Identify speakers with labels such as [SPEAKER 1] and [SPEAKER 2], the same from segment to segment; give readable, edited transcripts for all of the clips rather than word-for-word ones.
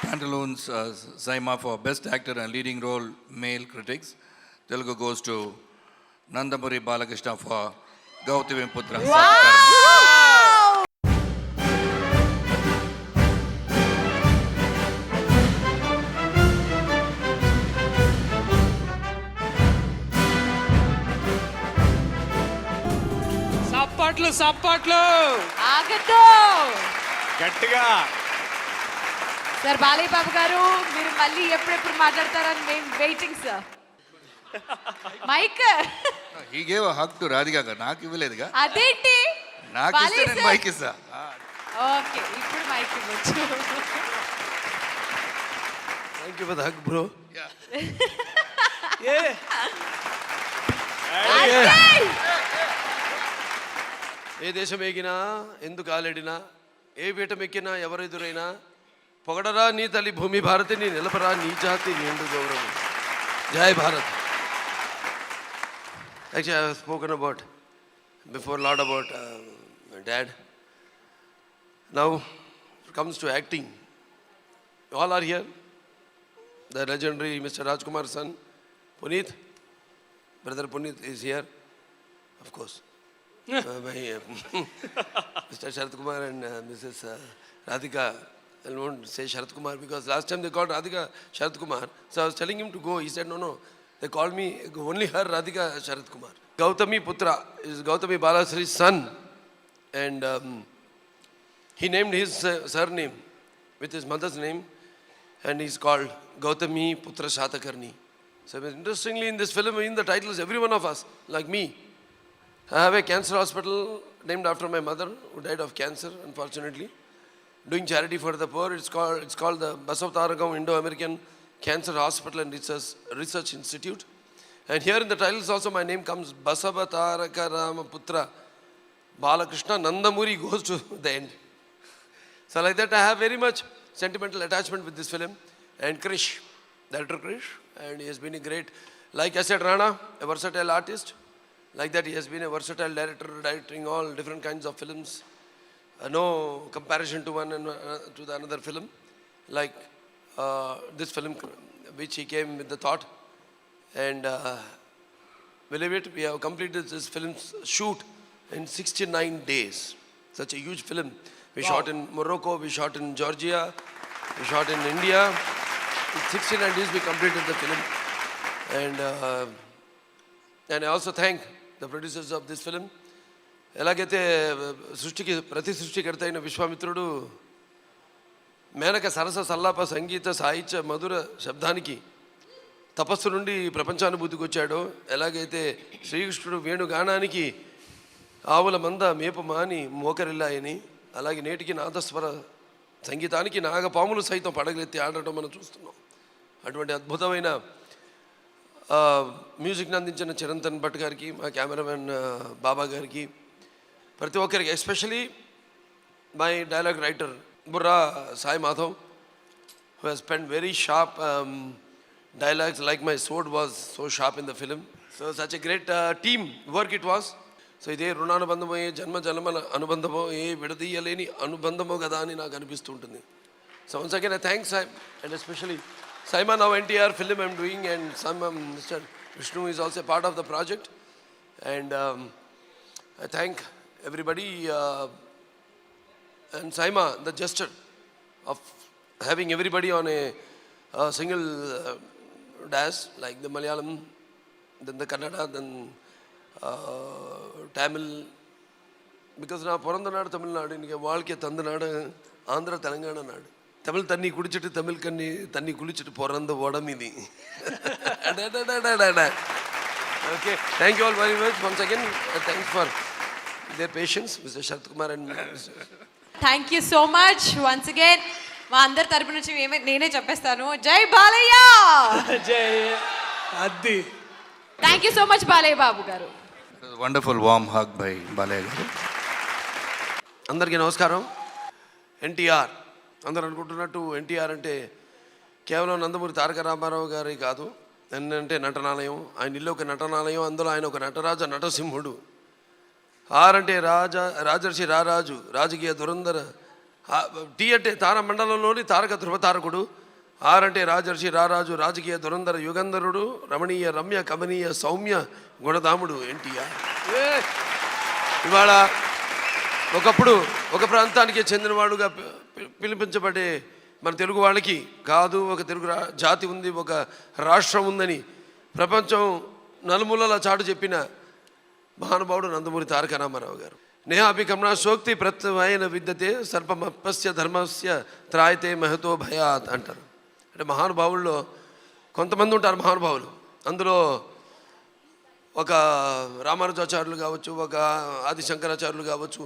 [SPEAKER 1] Pantaloons Saima for Best Actor and Leading Role Male Critics. Telugu goes to Nandamuri Balakrishna for Gautami Putra Satkarni.
[SPEAKER 2] సప్పట్లు
[SPEAKER 3] ఆగద్దు
[SPEAKER 2] గట్టిగా.
[SPEAKER 3] Sir Balayya Babu గారు, మీరు మళ్ళీ ఎప్పుడెప్పుడు మాట్లాడతారని మేము waiting sir. Mic
[SPEAKER 1] He gave a hug to Radhika గారు, నాకు ఇవ్వలేదుగా.
[SPEAKER 3] అదేంటి
[SPEAKER 1] నాకు ఇస్తే నేను మైక్ ఇస్తా.
[SPEAKER 3] ఓకే, ఇప్పుడు మైక్ ఇవ్వచ్చు.
[SPEAKER 4] Thank you for the hug bro. ఏ దేశం ఎగినా, ఎందుకు ఆలడినా, ఏ పీఠం ఎక్కినా, ఎవరెదురైనా పొగడరా నీ తల్లి భూమి భారతిని, నిలపరా నీ జాతి నిండు గౌరవం. జై Bharat. Actually, I have spoken about before a lot about my dad. Now it comes to acting. All are here. The legendary Mr. Rajkumar's son, Puneet. Brother Puneet is here, of course. Mr. Sharat Kumar and Mrs. Radhika. I won't say Sharat Kumar because last time they called Radhika Sharat Kumar. So I was telling him to go. He said, no. They called me only her Radhika Sharat Kumar. Gautami Putra is Gautami Balasri's son. And he named his surname with his mother's name. And he's called Gautami Putra Satkarni. So interestingly in this film, in the titles, every one of us, like me, I have a cancer hospital named after my mother who died of cancer, unfortunately. Doing charity for the poor. It's called the Basavtaragam Indo-American Cancer Hospital and Research Institute. And here in the titles also my name comes Basavataraka Ramaputra Balakrishna. Nandamuri goes to the end. So like that I have very much sentimental attachment with this film. And Krish, director Krish, and he has been a great, like I said, Rana, a versatile artist. Like that he has been a versatile director, directing all different kinds of films. No comparison to one and to the another film. Like this film which he came with the thought. And believe it, we have completed this film's shoot in 69 days. Such a huge film. We shot in Morocco, we shot in Georgia, we shot in India. In 69 days we completed the film. And I also thank the producers of this film. ఎలాగైతే సృష్టికి ప్రతి సృష్టికర్త అయిన విశ్వామిత్రుడు మేనక సరస సల్లాప సంగీత సాహిత్య మధుర శబ్దానికి తపస్సు నుండి ప్రపంచానుభూతికి వచ్చాడో, ఎలాగైతే శ్రీకృష్ణుడు వేణుగానానికి ఆవుల మంద మేపు మాని మోకరిల్లాయని, అలాగే నేటికి నాదస్వర సంగీతానికి నాగపాములు సైతం పడగలెత్తి ఆడటం మనం చూస్తున్నాం. అటువంటి అద్భుతమైన మ్యూజిక్ని అందించిన చిరంతన్ భట్ గారికి, మా కెమెరామెన్ బాబా గారికి, ప్రతి ఒక్కరికి, especially my dialogue writer Burra Sai Madhav, who has penned very sharp dialogues, like my sword was so sharp in the film. So such a great team work it was. So ఇదే రుణానుబంధమో, ఏ జన్మ జన్మల అనుబంధమో, ఏ విడదీయలేని అనుబంధమో కదా అని నాకు అనిపిస్తూ ఉంటుంది. So once again I thanks and especially Saima, now NTR film I'm doing, and some Mr. Vishnu is also a part of the project. And I thank everybody and Saima, the gesture of having everybody on a single dash, like the Malayalam, then the Kannada, then Tamil. Because na Porandanaadu Tamil Nadu, inge Valke Tandanaadu, Andhra Telangana Nadu. Tamil தண்ணி குடிச்சிட்டு தமிழ் தண்ணி குளிச்சுட்டு பிறந்த உடம்பு இது. Okay, thank you all very much once again. Thanks for their patience, Mr. Sharat Kumar and
[SPEAKER 3] thank you so much once again. మా అందరి తరపు నుంచి నేనే చెప్పేస్తాను, జై బాలయ్య.
[SPEAKER 2] జై అద్ది.
[SPEAKER 3] Thank you so much Balayya Babu గారు.
[SPEAKER 1] Wonderful warm hug by Balayya గారు.
[SPEAKER 4] అందరికీ నమస్కారం. ఎన్టీఆర్ అందరూ అనుకుంటున్నట్టు ఎన్టీఆర్ అంటే కేవలం నందమూరి తారక రామారావు గారి కాదు. అంటే నటనాలయం, ఆయన ఇల్లు ఒక నటనాలయం, అందులో ఆయన ఒక నటరాజ నటసింహుడు. ఆర్ అంటే రాజర్షి రారాజు, రాజకీయ దురంధర టీ అంటే తారమండలంలోని తారక ధృవతారకుడు, ఆర్ అంటే రాజర్షి రారాజు రాజకీయ దురంధర యుగంధరుడు రమణీయ రమ్య కమనీయ సౌమ్య గుణధాముడు ఎన్టీఆర్. ఇవాళ ఒకప్పుడు ఒక ప్రాంతానికి చెందినవాడుగా పిలిపించబడే మన తెలుగు వాళ్ళకి కాదు, ఒక తెలుగు జాతి ఉంది, ఒక రాష్ట్రం ఉందని ప్రపంచం నలుమూలల చాటు చెప్పిన మహానుభావుడు నందమూరి తారక రామారావు గారు. నేహాభికమనా శోక్తి ప్రత్యమైన విద్యతే సర్పమపస్య ధర్మస్య త్రాయతే మహతో భయాత్ అంటారు. అంటే మహానుభావుల్లో కొంతమంది ఉంటారు మహానుభావులు. అందులో ఒక రామానుజాచార్యులు కావచ్చు, ఒక ఆదిశంకరాచార్యులు కావచ్చు,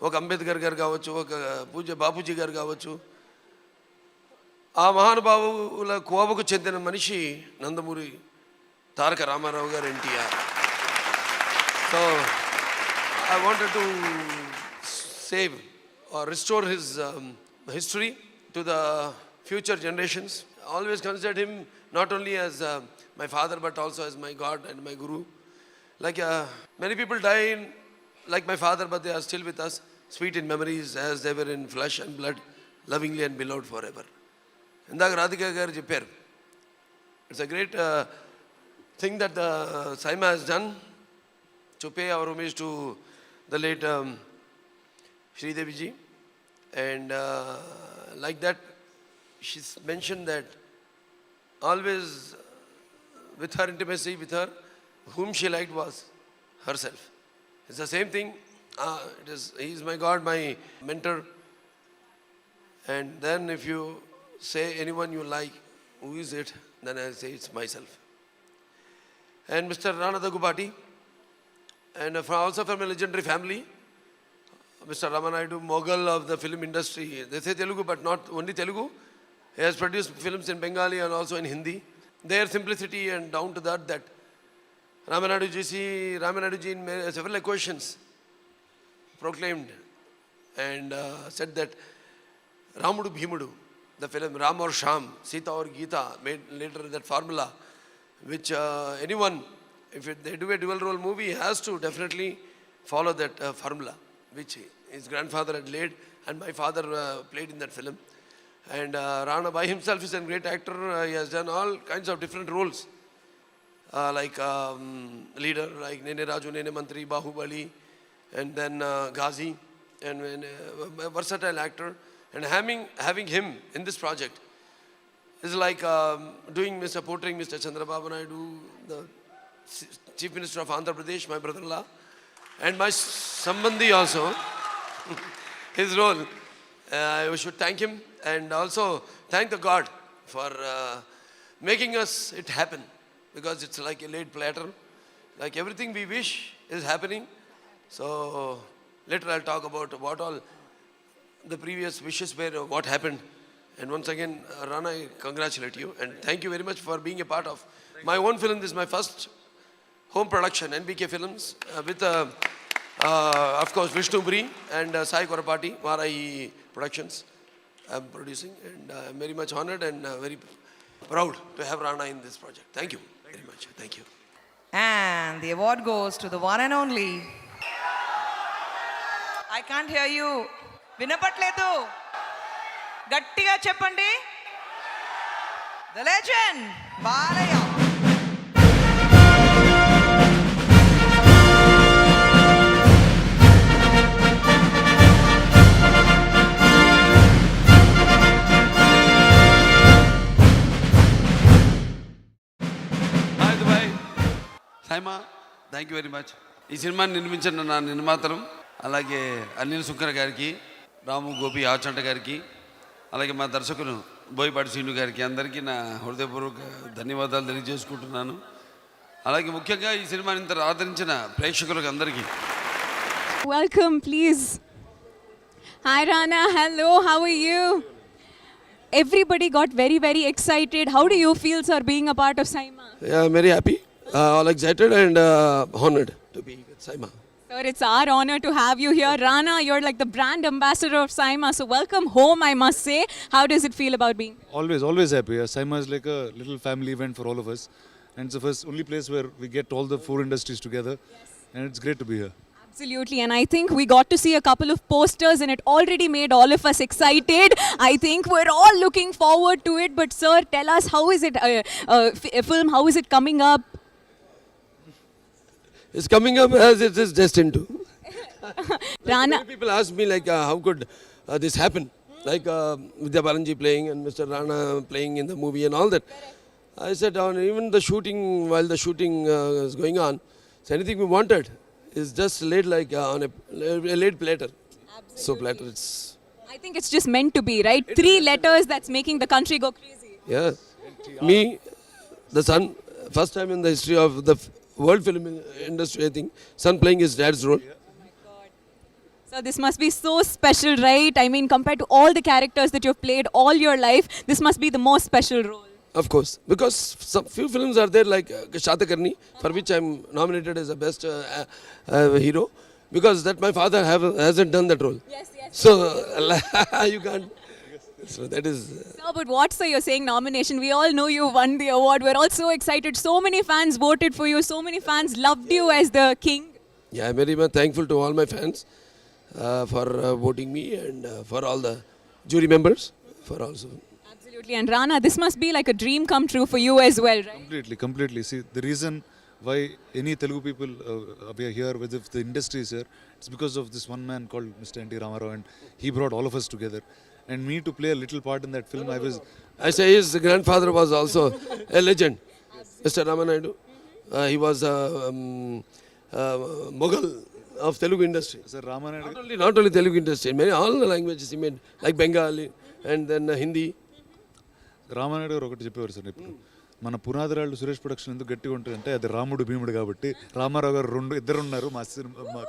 [SPEAKER 4] ఒక అంబేద్కర్ గారు కావచ్చు, ఒక పూజ్య బాపూజీ గారు కావచ్చు. ఆ మహానుభావుల కోవకు చెందిన మనిషి నందమూరి తారక రామారావు గారు, NTR. So I wanted to save or restore his history to the future generations. I always considered him not only as my father but also as my God and my guru. Like many people die like my father, but they are still with us, sweet in memories as they were in flesh and blood, lovingly and beloved forever. ఇందాక రాధిక గారు చెప్పారు, it's a great thing that the SIMA has done to pay our homage to the late Sridevi ji, and like that she's mentioned that always with her intimacy with her, whom she liked was herself. It's the same thing. He is my God, my mentor, and then if you say anyone you like, who is it, then I say it's myself. And Mr. Rana Daggubati, and also from a legendary family, Mr. Ramanaidu, mogul of the film industry. They say Telugu, but not only Telugu. He has produced films in Bengali and also in Hindi. Their simplicity and down to that Ramanaidu ji in several occasions proclaimed and said that Ramudu Bhimudu, the film Ram or Sham, Sita or Gita, made later that formula, which anyone, if they do a dual role movie, he has to definitely follow that formula, which his grandfather had laid and my father played in that film. And Rana by himself is a great actor. He has done all kinds of different roles, like leader, like Nene Raju, Nene Mantri, Bahubali, and then Ghazi, and a versatile actor. And having him in this project is like portraying Mr. Chandrababu Naidu, the Chief Minister of Andhra Pradesh, my brother-in-law, and my Sambandhi also, his role. I should thank him and also thank the God for making us it happen, because it's like a laid platter, like everything we wish is happening. So later I'll talk about what all the previous wishes were, what happened. And once again, Rana, I congratulate you and thank you very much for being a part of my own film. This is my first home production, NBK Films, with of course Vishnu Bri and Sai Korapati, Varai Productions. I'm producing, and I'm very much honored and very proud to have Rana in this project. Thank you very much. Thank you.
[SPEAKER 5] And the award goes to the one and only. I can't hear you. వినపట్లేదు, గట్టిగా చెప్పండి. The legend, Balayya.
[SPEAKER 4] SIIMA, thank you very much. ఈ సినిమాని నిర్మించిన నా నిర్మాతలు, అలాగే అనిల్ సుంకర్ గారికి, రాము గోపి ఆచంట గారికి, అలాగే మా దర్శకులు బోయపాటి శ్రీను గారికి, అందరికీ నా హృదయపూర్వక ధన్యవాదాలు తెలియజేసుకుంటున్నాను. అలాగే ముఖ్యంగా ఈ సినిమాని ఇంత ఆదరించిన ప్రేక్షకులకు అందరికీ.
[SPEAKER 6] Welcome, please. Hi Rana, hello, how are you? Everybody got very, very excited. How do you feel, sir, being a part of SIMA?
[SPEAKER 4] Yeah, I'm very happy, all excited and honored to be with SIMA.
[SPEAKER 6] Sir, it's our honor to have you here. Rana, you're like the brand ambassador of SIMA, so welcome home, I must say. How does it feel about being?
[SPEAKER 7] Always happy. SIMA is like a little family event for all of us. And it's the only place where we get all the four industries together. Yes. And it's great to be here.
[SPEAKER 6] Absolutely, and I think we got to see a couple of posters and it already made all of us excited. I think we're all looking forward to it. But sir, tell us, how is it, film, how is it coming up?
[SPEAKER 4] It's coming up as it is destined to.
[SPEAKER 6] Rana,
[SPEAKER 4] Many people ask me like, how could this happen? Like Vidya Balanji playing and Mr. Rana playing in the movie and all that. I said, even the shooting, while the shooting is going on, so anything we wanted is just laid like on a laid platter. So platter, it's
[SPEAKER 6] I think it's just meant to be, right? 3 letters that's making the country go crazy.
[SPEAKER 4] yeah. Me, the son, first time in the history of the world film industry, I think, son playing his dad's role.
[SPEAKER 6] So this must be so special, right? I mean, compared to all the characters that you've played all your life, this must be the most special role.
[SPEAKER 4] Of course, because some few films are there like Shatakarni, for which I'm nominated as a best hero, because that my father hasn't done that role.
[SPEAKER 6] Yes.
[SPEAKER 4] So you can't. So that is.
[SPEAKER 6] Sir, but what, sir, you're saying nomination? We all know you won the award. We're all so excited. So many fans voted for you. So many fans loved you as the king.
[SPEAKER 4] Yeah, I'm very much thankful to all my fans for voting me and for all the jury members for also.
[SPEAKER 6] Absolutely. And Rana, this must be like a dream come true for you as well, right?
[SPEAKER 7] Completely. See, the reason why any Telugu people we are here, with if the industry is here, it's because of this one man called Mr. N.T. Ramarao, and he brought all of us together. And me to play a little part in that film,
[SPEAKER 4] I say his grandfather was also a legend, Mr. Ramanaidu. He was a Mughal of Telugu industry.
[SPEAKER 7] Sir Ramanaidu.
[SPEAKER 4] Not only Telugu industry, many all the languages he made, like Bengali and then Hindi.
[SPEAKER 7] Ramanaidu గారు ఒకటి చెప్పేవారు sir ఇప్పుడు మన Punadhirallu Suresh production ఎందుకు గట్టిగా ఉంటారంటే అది రాముడు భీముడు కాబట్టి రామారావు గారు ఇద్దరు ఉన్నారు మా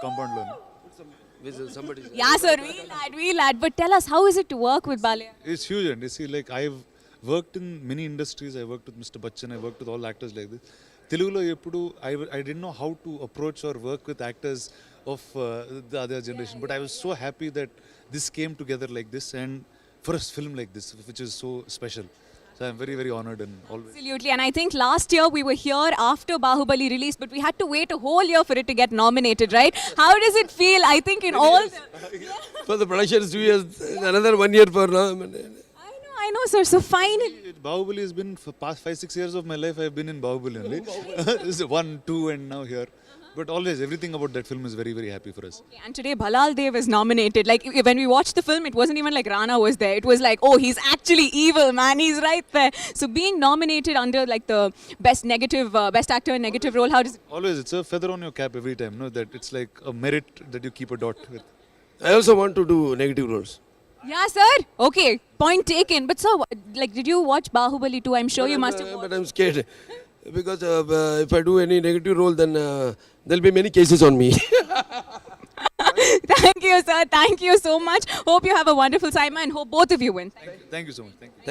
[SPEAKER 7] కాంపౌండ్లో.
[SPEAKER 6] Yeah, sir, we'll add. But tell us, how is it to work with Balaya?
[SPEAKER 7] It's huge, and you see, like I've worked in many industries. I worked with Mr. Bachchan. I worked with all actors like this. Telugulo eppudu I didn't know how to approach or work with actors of the other generation. But I was so happy that this came together like this, and for a film like this, which is so special. So I'm very, very honored and always.
[SPEAKER 6] Absolutely. And I think last year we were here after Bahubali release, but we had to wait a whole year for it to get nominated, right? How does it feel? I think in all the...
[SPEAKER 4] For the production is 2 years, another 1 year for now.
[SPEAKER 6] I know, sir. So finally...
[SPEAKER 7] Bahubali has been, for past 5-6 years of my life, I've been in Bahubali only. This is 1, 2 and now here. But always, everything about that film is very, very happy for us.
[SPEAKER 6] Okay, and today Bhalal Dev is nominated. Like when we watched the film, it wasn't even like Rana was there. It was like, oh, he's actually evil, man. He's right there. So being nominated under like the best actor in negative role, how does it?
[SPEAKER 7] Always, it's a feather on your cap every time. No, that it's like a merit that you keep a dot with.
[SPEAKER 4] I also want to do negative roles.
[SPEAKER 6] Yeah, sir. Okay, point taken. But sir, like, did you watch Bahubali 2? I'm sure you must have.
[SPEAKER 4] But I'm scared because if I do any negative role, then there'll be many cases on me.
[SPEAKER 6] Thank you, sir. Thank you so much. Hope you have a wonderful time and hope both of you win.
[SPEAKER 7] Thank you so much. Thank you.